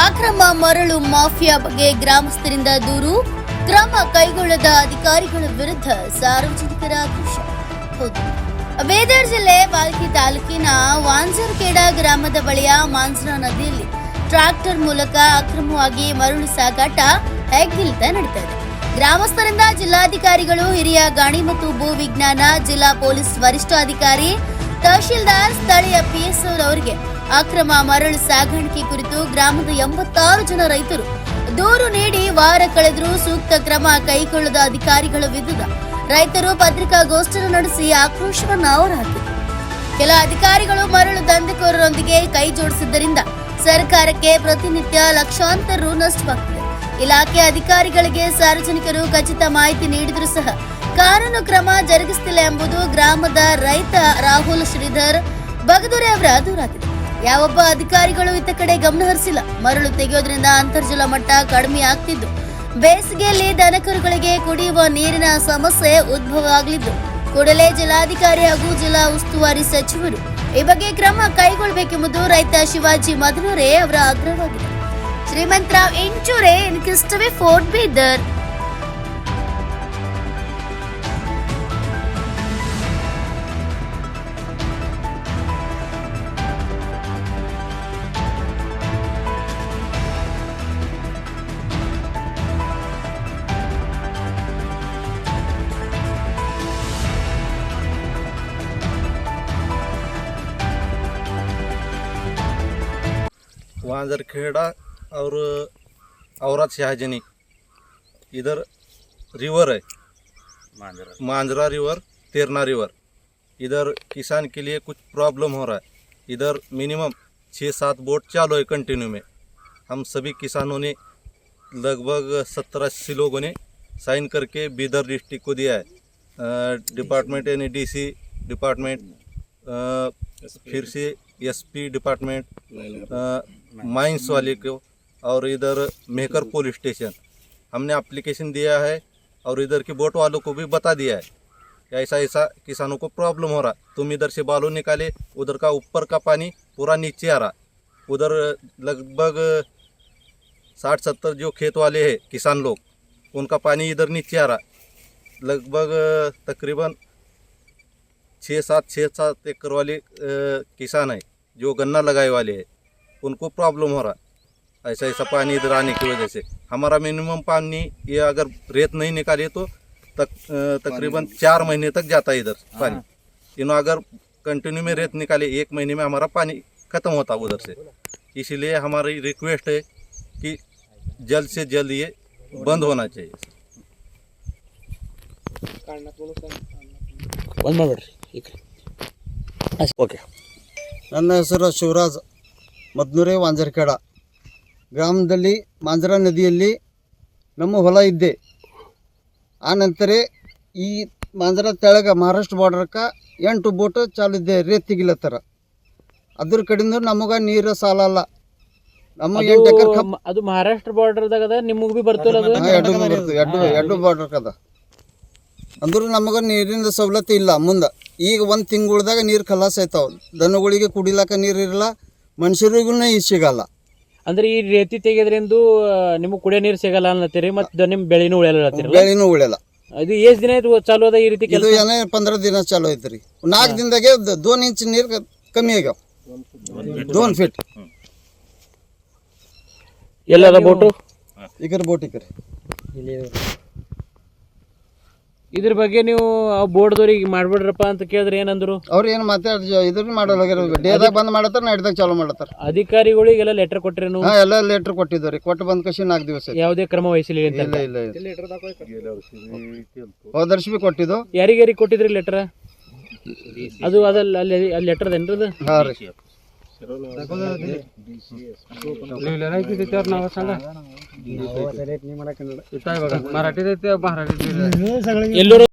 ಅಕ್ರಮ ಮರಳು ಮಾಫಿಯಾ ಬಗ್ಗೆ ಗ್ರಾಮಸ್ಥರಿಂದ ದೂರು, ಕ್ರಮ ಕೈಗೊಳ್ಳದ ಅಧಿಕಾರಿಗಳ ವಿರುದ್ಧ ಸಾರ್ವಜನಿಕರ ಆಕ್ರೋಶ. ಬೀದರ್ ಜಿಲ್ಲೆ ಬಾಲ್ಕಿ ತಾಲೂಕಿನ ವಾಂಜರ್ಖೇಡ ಗ್ರಾಮದ ಬಳಿಯ ಮಾಂಜ್ರಾ ನದಿಯಲ್ಲಿ ಟ್ರಾಕ್ಟರ್ ಮೂಲಕ ಅಕ್ರಮವಾಗಿ ಮರಳು ಸಾಗಾಟ ಹೆಗ್ಗಿಲ್ತಾ ನಡೀತಾ ಇದೆ. ಗ್ರಾಮಸ್ಥರಿಂದ ಜಿಲ್ಲಾಧಿಕಾರಿಗಳು, ಹಿರಿಯ ಗಣಿ ಮತ್ತು ಭೂ ವಿಜ್ಞಾನ, ಜಿಲ್ಲಾ ಪೊಲೀಸ್ ವರಿಷ್ಠಾಧಿಕಾರಿ, ತಹಶೀಲ್ದಾರ್, ಸ್ಥಳೀಯ ಪಿಎಸ್ಒ ಅವರಿಗೆ ಅಕ್ರಮ ಮರಳು ಸಾಗಾಣಿಕೆ ಕುರಿತು ಗ್ರಾಮದ 86 ಜನ ರೈತರು ದೂರು ನೀಡಿ ವಾರ ಕಳೆದರೂ ಸೂಕ್ತ ಕ್ರಮ ಕೈಗೊಳ್ಳದ ಅಧಿಕಾರಿಗಳ ವಿರುದ್ಧ ರೈತರು ಪತ್ರಿಕಾಗೋಷ್ಠಿ ನಡೆಸಿ ಆಕ್ರೋಶವನ್ನು ಹೊರಹಾಕಿದರು. ಕೆಲ ಅಧಿಕಾರಿಗಳು ಮರಳು ದಂಧೆಕೋರರೊಂದಿಗೆ ಕೈ ಜೋಡಿಸಿದ್ದರಿಂದ ಸರ್ಕಾರಕ್ಕೆ ಪ್ರತಿನಿತ್ಯ ಲಕ್ಷಾಂತರ ರು ನಷ್ಟವಾಗುತ್ತಿದೆ. ಇಲಾಖೆ ಅಧಿಕಾರಿಗಳಿಗೆ ಸಾರ್ವಜನಿಕರು ಖಚಿತ ಮಾಹಿತಿ ನೀಡಿದರೂ ಸಹ ಕಾನೂನು ಕ್ರಮ ಜರುಗಿಸುತ್ತಿಲ್ಲ ಎಂಬುದು ಗ್ರಾಮದ ರೈತ ರಾಹುಲ್ ಶ್ರೀಧರ್ ಬಗದೂರೆ ಅವರ ದೂರಾಗಿದೆ. ಯಾವೊಬ್ಬ ಅಧಿಕಾರಿಗಳು ಇತ್ತ ಕಡೆ ಗಮನ ಹರಿಸಿಲ್ಲ. ಮರಳು ತೆಗೆಯೋದ್ರಿಂದ ಅಂತರ್ಜಲ ಮಟ್ಟ ಕಡಿಮೆ ಆಗ್ತಿದ್ದು ಬೇಸಿಗೆಯಲ್ಲಿ ದನಕರುಗಳಿಗೆ ಕುಡಿಯುವ ನೀರಿನ ಸಮಸ್ಯೆ ಉದ್ಭವ ಆಗಲಿದ್ದು ಕೂಡಲೇ ಜಿಲ್ಲಾಧಿಕಾರಿ ಹಾಗೂ ಜಿಲ್ಲಾ ಉಸ್ತುವಾರಿ ಸಚಿವರು ಈ ಬಗ್ಗೆ ಕ್ರಮ ಕೈಗೊಳ್ಳಬೇಕೆಂಬುದು ರೈತ ಶಿವಾಜಿ ಮಧುನೂರೆ ಅವರ ಆಗ್ರಹವಾಗಿದೆ. ಶ್ರೀಮಂತರಾವ್ ಇಂಚೂರೆ, ಇನ್ಕ್ರಿಸ್ಟವೇ ಫೋರ್ಟ್ ಬೀದರ್. वांजरखेड़ा और औरत शाहजनी इधर रिवर है, मांजरा रिवर, तेरना रिवर. इधर किसान के लिए कुछ प्रॉब्लम हो रहा है. इधर मिनिमम 6-7 बोट चालू है कंटिन्यू में. हम सभी किसानों ने लगभग 70-80 लोगों ने साइन करके बीदर डिस्ट्रिक्ट को दिया है. डिपार्टमेंट यानी डीसी डिपार्टमेंट, फिर से एसपी डिपार्टमेंट, माइंस वाले को, और इधर मेहकर पुलिस स्टेशन हमने एप्लीकेशन दिया है. और इधर के बोट वालों को भी बता दिया है कि ऐसा ऐसा किसानों को प्रॉब्लम हो रहा. तुम इधर से बालू निकाले, उधर का ऊपर का पानी पूरा नीचे आ रहा. उधर लगभग 60-70 जो खेत वाले हैं किसान लोग, उनका पानी इधर नीचे आ रहा. लगभग तकरीबन 6-7 एकड़ वाले किसान हैं जो गन्ना लगाए वाले हैं, उनको प्रॉब्लम हो रहा. ऐसा ऐसा पानी इधर आने की वजह से हमारा मिनिमम पानी ये अगर रेत नहीं निकाले तो तकरीबन 4 महीने तक जाता है इधर पानी. इन्हों अगर कंटिन्यू में रेत निकाले 1 महीने में हमारा पानी ख़त्म होता उधर से. इसीलिए हमारी रिक्वेस्ट है कि जल्द से जल्द ये बंद होना चाहिए. ಓಕೆ. ನನ್ನ ಹೆಸರು ಶಿವರಾಜ್ ಮದ್ನೂರೆ, ವಾಂಜರ್ಖೇಡ ಗ್ರಾಮದಲ್ಲಿ ಮಾಂಜ್ರಾ ನದಿಯಲ್ಲಿ ನಮ್ಮ ಹೊಲ ಇದ್ದೆ. ಆ ನಂತರ ಈ ಮಾಂಜ್ರಾ ತೆಳಗ ಮಹಾರಾಷ್ಟ್ರ ಬಾರ್ಡರ್ಗೆ 8 ಬೋಟ್ ಚಾಲು ಇದ್ದೆ ರೇತ್ ತೆಗಿಲತ್ತಾರ. ಅದ್ರ ಕಡೆಯಿಂದ ನಮಗೆ ನೀರು ಸಾಲಲ್ಲ. ನಮ್ಮ 8 ಎಕರೆ ಅದು ಮಹಾರಾಷ್ಟ್ರ ಬಾರ್ಡರ್ದಾಗ ಅದ, ನಿಮಗೆ ಬಿ ಬರ್ತಲ್ಲ ಅದು? ಎರಡು ಬಾರ್ಡರ್ ಅದ. ಅಂದ್ರೂ ನಮಗೆ ನೀರಿನ ಸವಲತ್ತು ಇಲ್ಲ. ಮುಂದೆ ಈಗ 1 ತಿಂಗಳದಾಗ ನೀರು ಖಲಾಸ ಆಯ್ತಾವ. ದನಗಳಿಗೆ ಕುಡಿಲಾಕ ನೀರು ಇರಲ್ಲ, ಮನುಷ್ಯರಿಗೂ ಸಿಗಲ್ಲ. ಅಂದ್ರೆ ಈ ರೇತಿ ತೆಗೆದ್ರಿಂದ ನಿಮಗೆ ಕುಡಿಯೋ ನೀರು ಸಿಗಲ್ಲ ಅನ್ನತ್ತೀರಿ, ಮತ್ತೆ ನಿಮ್ಮ ಬೆಳೆನೂ ಉಳಿಯಲ್ಲ. ಬೆಳೆನೂ ಉಳಿಯಲ್ಲ. ಇದು ಎಷ್ಟು ದಿನ ಆಯ್ತು ಚಾಲು ಅದ ಈ ರೀತಿ ಕೆಲಸ? ಇದು ಏನೇ 15 ದಿನ ಚಾಲು ಐತ್ರಿ. 4 ದಿನದಾಗೆ 2 ಇಂಚ್ ನೀರು ಕಮ್ಮಿ ಆಗ್ಯಾವ. 2 ಫೀಟ್ ಎಲ್ಲದ ಬೋಟು ಈಕರೆ ಬೋಟ್ ಈಕರೆ. ಇದ್ರ ಬಗ್ಗೆ ನೀವು ಬೋರ್ಡ್ದವ್ರಿಗೆ ಮಾಡ್ಬಿಡ್ರಪ್ಪ ಅಂತ ಕೇಳಿದ್ರೆ ಏನಂದ್ರು? ಅವ್ರು ಏನು ಇದ್ರ ಮಾಡಲ್ಲ. ಡೇದಾಗ ಬಂದ್ ಮಾಡತ್ತಾರ, ನೈಟ್ದಾಗ ಚಾಲು ಮಾಡತ್ತಾರ. ಅಧಿಕಾರಿಗಳಿಗೆಲ್ಲ ಲೆಟರ್ ಕೊಟ್ರೇನು? ಎಲ್ಲ ಲೆಟರ್ ಕೊಟ್ಟಿದ್ದಾರೆ. ಕೊಟ್ಟು ಬಂದ ಕಸಿ 4 ದಿವಸ ಯಾವುದೇ ಕ್ರಮ ವಹಿಸಲಿಲ್ಲ ಅಂತ? ಇಲ್ಲ. ಹೋದ ವರ್ಷ ಬಿ ಕೊಟ್ಟಿದ್ದು. ಯಾರಿಗಾರಿಗೆ ಕೊಟ್ಟಿದ್ರಿ ಲೆಟರ್? ಅದು ಅದಲ್ಲ ಅಲ್ಲಿ ಲೆಟರ್ ಏನ್ರದು? ಹಾಂ ರೀ. ಎಲ್ಲರೂ